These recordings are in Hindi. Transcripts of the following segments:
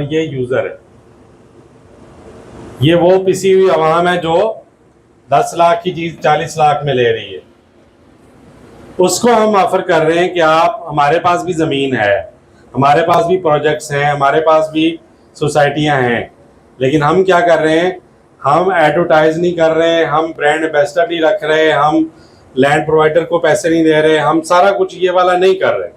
ये यूजर है, ये वो पिसी हुई अवाम है जो 10 लाख की चीज 40 लाख में ले रही है। उसको हम ऑफर कर रहे हैं कि आप, हमारे पास भी जमीन है, हमारे पास भी प्रोजेक्ट्स हैं, हमारे पास भी सोसाइटियां हैं, लेकिन हम क्या कर रहे हैं, हम एडवर्टाइज नहीं कर रहे हैं, हम ब्रांड एम्बेसडर नहीं रख रहे, हम लैंड प्रोवाइडर को पैसे नहीं दे रहे, हम सारा कुछ ये वाला नहीं कर रहे।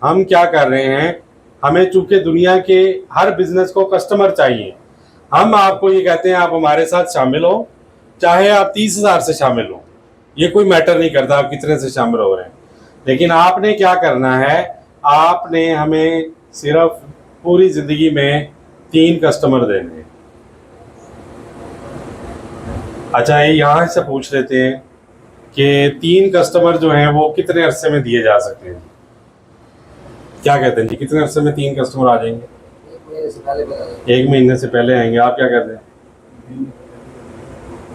हम क्या कर रहे हैं, हमें चूंकि दुनिया के हर बिजनेस को कस्टमर चाहिए, हम आपको ये कहते हैं आप हमारे साथ शामिल हो, चाहे आप 30,000 से शामिल हो, ये कोई मैटर नहीं करता आप कितने से शामिल हो रहे हैं। लेकिन आपने क्या करना है, आपने हमें सिर्फ पूरी जिंदगी में 3 कस्टमर देने हैं। अच्छा, ये यहाँ से पूछ लेते हैं कि 3 कस्टमर जो हैं वो कितने अरसे में दिए जा सकते हैं? क्या कहते हैं जी, कितने अरसे में 3 कस्टमर आ जाएंगे? 1 महीने से पहले आएंगे। आप क्या कहते हैं?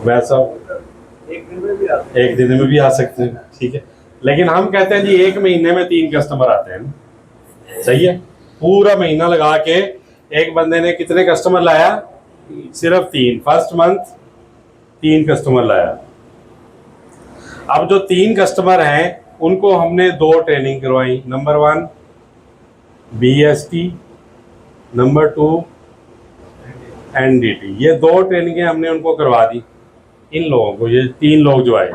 वैसा 1 दिन में भी आ सकते हैं, ठीक है, लेकिन हम कहते हैं जी 1 महीने में 3 कस्टमर आते हैं। सही है, पूरा महीना लगा के एक बंदे ने कितने कस्टमर लाया? सिर्फ 3। फर्स्ट मंथ 3 कस्टमर लाया। अब जो 3 कस्टमर हैं उनको हमने 2 ट्रेनिंग करवाई। Number 1 BST, number 2 NDT। ये 2 ट्रेनिंगें हमने उनको करवा दी इन लोगों को। ये 3 लोग जो आए,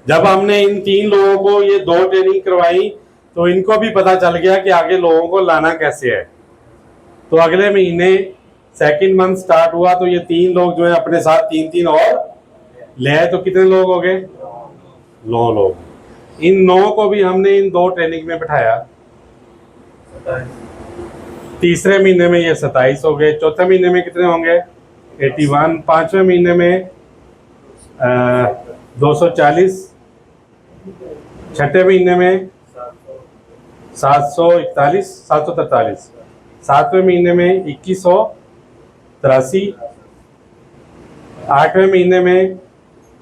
जब हमने इन 3 लोगों को ये 2 ट्रेनिंग करवाई तो इनको भी पता चल गया कि आगे लोगों को लाना कैसे है। तो अगले महीने सेकंड मंथ स्टार्ट हुआ तो ये 3 लोग जो है अपने साथ 3-3 और ले आए। तो कितने लोग हो गए? 9 लोग। इन 9 को भी हमने इन 2 ट्रेनिंग में बिठाया। तीसरे महीने में ये 27 हो गए। चौथे महीने में कितने होंगे? 81। 5वें महीने में 240। छठे महीने में 743। 7वें महीने में 2183। 8वें महीने में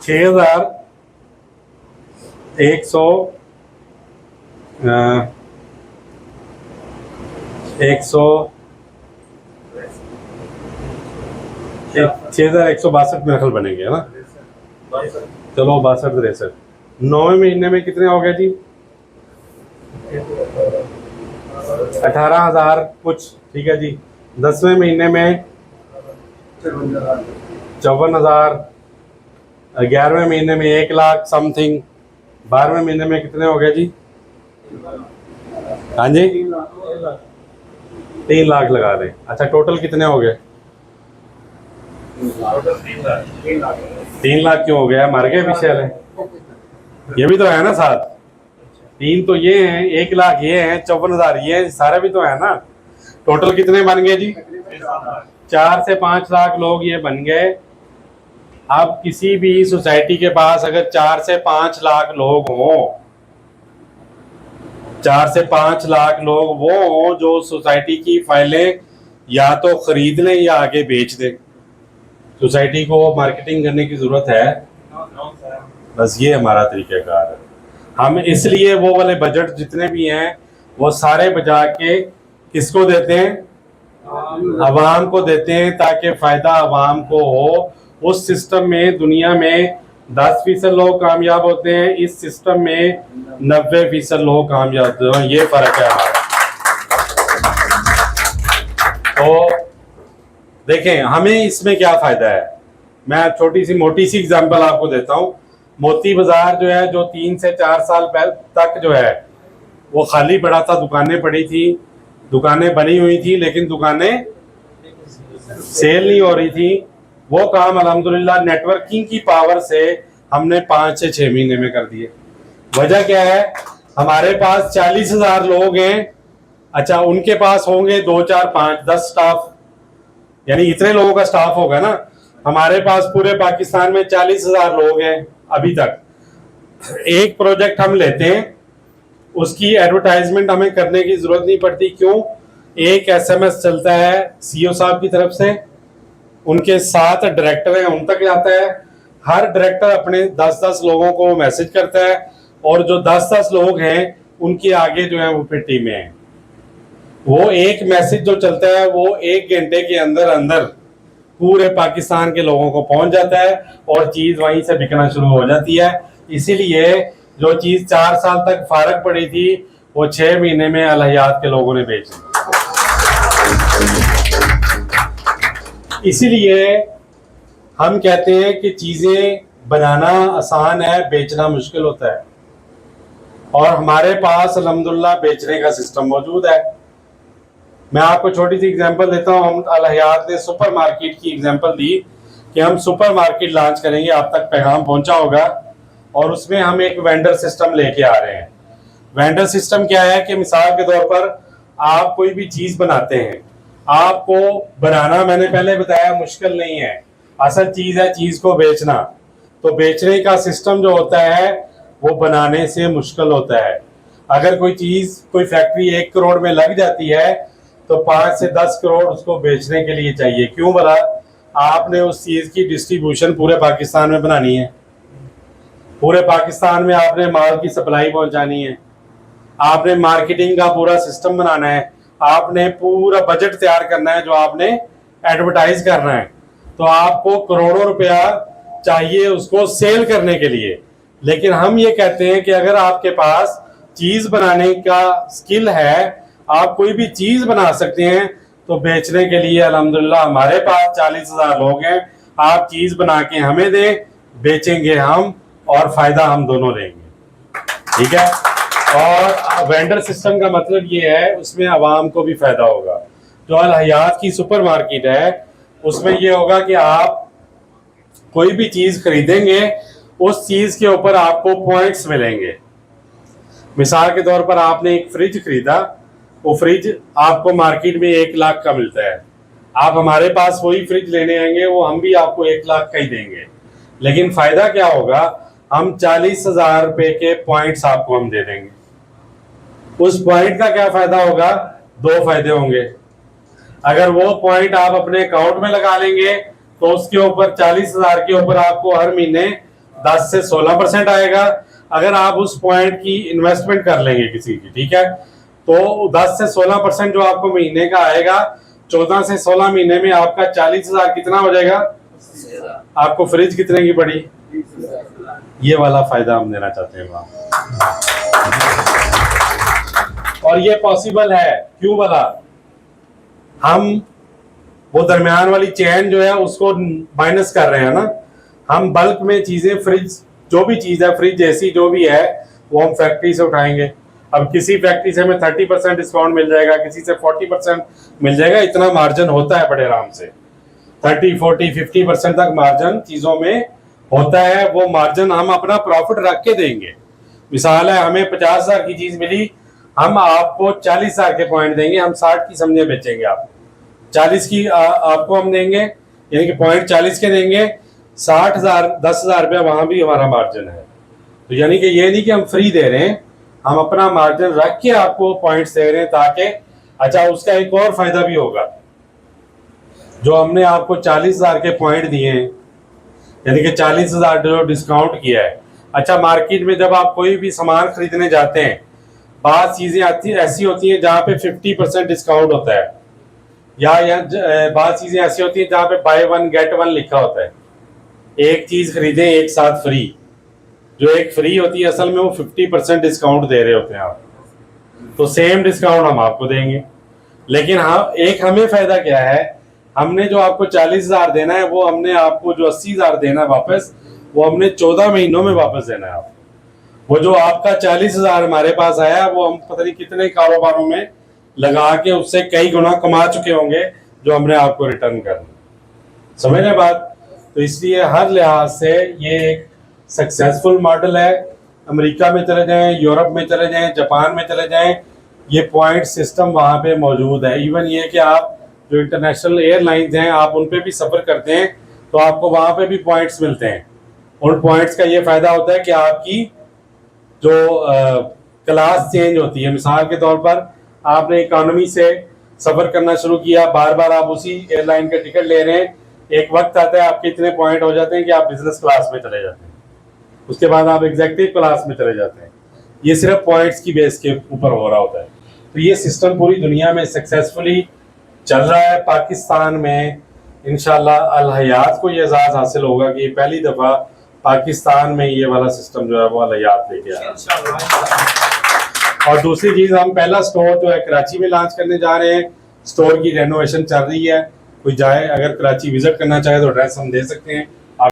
6,162 मेरे ख्याल बनेंगे, है ना? चलो 62-63। 9वें महीने में कितने हो गए जी? 18,000 कुछ, ठीक है जी। 10वें महीने में 54,000। 11वें महीने में 1 लाख समथिंग। 12वें महीने में कितने हो गए जी? हाँ जी, 3 लाख लगा दें। अच्छा, टोटल कितने हो गए? 3 लाख क्यों हो गया? मर गए पीछे वाले? ये भी तो है ना साथ। 3 तो ये हैं, 1 लाख ये हैं, 54,000 ये हैं, सारे भी तो है ना। टोटल कितने बन गए जी? 4 से 5 लाख लोग ये बन गए। अब किसी भी सोसाइटी के पास अगर 4 से 5 लाख लोग हों, 4 से 5 लाख लोग वो हों जो सोसाइटी की फाइलें या तो खरीद लें या आगे बेच दें। सोसाइटी को मार्केटिंग करने की जरूरत है, बस ये हमारा तरीक़ाकार है। हम इसलिए वो वाले बजट जितने भी हैं वो सारे बचा के किसको देते हैं? अवाम को देते हैं, ताकि फायदा अवाम को हो। उस सिस्टम में दुनिया में 10% लोग कामयाब होते हैं, इस सिस्टम में 90% लोग कामयाब होते हैं। ये फर्क है हमारा। तो देखें हमें इसमें क्या फायदा है। मैं छोटी सी मोटी सी एग्जांपल आपको देता हूँ। मोती बाजार जो है, जो 3 से 4 साल तक जो है वो खाली पड़ा था, दुकानें पड़ी थी, दुकानें बनी हुई थी, लेकिन दुकानें सेल नहीं हो रही थी। वो काम अल्हम्दुलिल्लाह नेटवर्किंग की पावर से हमने 5 से 6 महीने में कर दिए। वजह क्या है? हमारे पास 40,000 लोग हैं। अच्छा, उनके पास होंगे 2, 4, 5, 10 स्टाफ, यानी इतने लोगों का स्टाफ होगा ना। हमारे पास पूरे पाकिस्तान में 40,000 लोग हैं। अभी तक एक प्रोजेक्ट हम लेते हैं, उसकी एडवर्टाइजमेंट हमें करने की जरूरत नहीं पड़ती। क्यों? एक SMS चलता है CEO साहब की तरफ से, उनके साथ डायरेक्टर हैं, उन तक जाता है। हर डायरेक्टर अपने 10-10 लोगों को मैसेज करता है, और जो 10-10 लोग हैं उनके आगे जो है वो फिर टीमें हैं। वो एक मैसेज जो चलता है वो 1 घंटे के अंदर अंदर पूरे पाकिस्तान के लोगों को पहुंच जाता है और चीज वहीं से बिकना शुरू हो जाती है। इसीलिए जो चीज 4 साल तक फारग पड़ी थी वो 6 महीने में अल हयात के लोगों ने बेच ली। इसीलिए हम कहते हैं कि चीजें बनाना आसान है, बेचना मुश्किल होता है, और हमारे पास अल्हम्दुलिल्लाह बेचने का सिस्टम मौजूद है। मैं आपको छोटी सी एग्जांपल देता हूं। हम अल हयात ने सुपर मार्केट की एग्जांपल दी कि हम सुपर मार्केट लॉन्च करेंगे, आप तक पैगाम पहुंचा होगा, और उसमें हम एक वेंडर सिस्टम लेके आ रहे हैं। वेंडर सिस्टम क्या है कि मिसाल के तौर पर आप कोई भी चीज बनाते हैं, आपको बनाना मैंने पहले बताया मुश्किल नहीं है, असल चीज है चीज को बेचना। तो बेचने का सिस्टम जो होता है वो बनाने से मुश्किल होता है। अगर कोई चीज, कोई फैक्ट्री 1 करोड़ में लग जाती है तो 5 से 10 करोड़ उसको बेचने के लिए चाहिए। क्यों भला? आपने उस चीज की डिस्ट्रीब्यूशन पूरे पाकिस्तान में बनानी है, पूरे पाकिस्तान में आपने माल की सप्लाई पहुंचानी है, आपने मार्केटिंग का पूरा सिस्टम बनाना है, आपने पूरा बजट तैयार करना है जो आपने एडवर्टाइज करना है। तो आपको करोड़ों रुपया चाहिए उसको सेल करने के लिए। लेकिन हम ये कहते हैं कि अगर आपके पास चीज बनाने का स्किल है, आप कोई भी चीज बना सकते हैं, तो बेचने के लिए अल्हम्दुलिल्लाह हमारे पास 40,000 लोग हैं। आप चीज बना के हमें दें, बेचेंगे हम और फायदा हम दोनों लेंगे, ठीक है। और वेंडर सिस्टम का मतलब ये है उसमें आवाम को भी फायदा होगा। जो अल हयात की सुपर मार्केट है उसमें ये होगा कि आप कोई भी चीज खरीदेंगे, उस चीज के ऊपर आपको पॉइंट्स मिलेंगे। मिसाल के तौर पर आपने एक फ्रिज खरीदा, वो फ्रिज आपको मार्केट में 1 लाख का मिलता है, आप हमारे पास वही फ्रिज लेने आएंगे, वो हम भी आपको 1 लाख का ही देंगे। लेकिन फायदा क्या होगा? हम 40,000 रुपए के पॉइंट्स आपको हम दे देंगे। उस पॉइंट का क्या फायदा होगा? 2 फायदे होंगे। अगर वो पॉइंट आप अपने अकाउंट में लगा लेंगे तो उसके ऊपर 40,000 के ऊपर आपको हर महीने 10 से 16% आएगा। अगर आप उस पॉइंट की इन्वेस्टमेंट कर लेंगे किसी की, ठीक है, तो 10 से 16% जो आपको महीने का आएगा, 14 से 16 महीने में आपका 40,000 कितना हो जाएगा? आपको फ्रिज कितने की पड़ी? ये वाला फायदा हम देना चाहते हैं वहां। और ये पॉसिबल है। क्यों भला? हम वो दरमियान वाली चेन जो है उसको माइनस कर रहे हैं ना। हम बल्क में चीजें, फ्रिज जो भी चीज है, फ्रिज जैसी जो भी है, वो हम फैक्ट्री से उठाएंगे। अब किसी फैक्ट्री से हमें 30% डिस्काउंट मिल जाएगा, किसी से 40% मिल जाएगा। इतना मार्जिन होता है बड़े आराम से, 30, 40, 50% तक मार्जिन चीजों में होता है। वो मार्जिन हम अपना प्रॉफिट रख के देंगे। मिसाल है हमें 50,000 की चीज मिली, हम आपको 40,000 के पॉइंट देंगे, हम 60 की समझे बेचेंगे। आपको 40 की आपको हम देंगे, यानी कि पॉइंट 40 के देंगे, 60,000, 10,000 रुपया वहां भी हमारा मार्जिन है। तो यानी कि ये नहीं कि हम फ्री दे रहे हैं, हम अपना मार्जिन रख के आपको पॉइंट्स दे रहे हैं ताकि, अच्छा उसका एक और फायदा भी होगा, जो हमने आपको 40,000 के पॉइंट दिए हैं, यानी कि 40,000 जो डिस्काउंट किया है। अच्छा, मार्केट में जब आप कोई भी सामान खरीदने जाते हैं, बात चीजें ऐसी होती हैं जहाँ पे 50% डिस्काउंट होता है, या बात चीजें ऐसी होती हैं जहाँ पे बाय 1 गेट 1 लिखा होता है। एक चीज खरीदें एक साथ फ्री, जो एक फ्री होती है असल में वो 50% डिस्काउंट दे रहे होते हैं आप, तो सेम डिस्काउंट हम आपको देंगे। लेकिन हाँ, एक हमें फायदा क्या है, हमने जो आपको 40,000 देना है, वो हमने आपको जो 80,000 देना है वापस, वो हमने 14 महीनों में वापस देना है आपको। वो जो आपका 40,000 हमारे पास आया, वो हम पता नहीं कितने कारोबारों में लगा के उससे कई गुना कमा चुके होंगे, जो हमने आपको रिटर्न करना। समझ रहे बात? तो इसलिए हर लिहाज से ये एक सक्सेसफुल मॉडल है। अमेरिका में चले जाएं, यूरोप में चले जाएं, जापान में चले जाएं, ये पॉइंट सिस्टम वहाँ पे मौजूद है। इवन ये कि आप जो इंटरनेशनल एयरलाइंस हैं, आप उन पे भी सफ़र करते हैं तो आपको वहाँ पे भी पॉइंट्स मिलते हैं। उन पॉइंट्स का ये फ़ायदा होता है कि आपकी जो क्लास चेंज होती है। मिसाल के तौर पर आपने इकोनॉमी से सफ़र करना शुरू किया, बार बार आप उसी एयरलाइन का टिकट ले रहे हैं, एक वक्त आता है आपके इतने पॉइंट हो जाते हैं कि आप बिजनेस क्लास में चले जाते हैं, उसके बाद आप एग्जेक्टिव क्लास में चले जाते हैं। ये सिर्फ पॉइंट्स की बेस के ऊपर हो रहा होता है। तो ये सिस्टम पूरी दुनिया में सक्सेसफुली चल रहा है। पाकिस्तान में इंशाल्लाह अल हयात को ये एजाज़ हासिल होगा कि पहली दफ़ा पाकिस्तान में ये वाला सिस्टम जो है वो अल हयात लेके आया। और दूसरी चीज़, हम पहला स्टोर जो है कराची में लॉन्च करने जा रहे हैं। स्टोर की रेनोवेशन चल रही है, कोई जाए अगर कराची विजिट करना चाहे तो एड्रेस हम दे सकते हैं।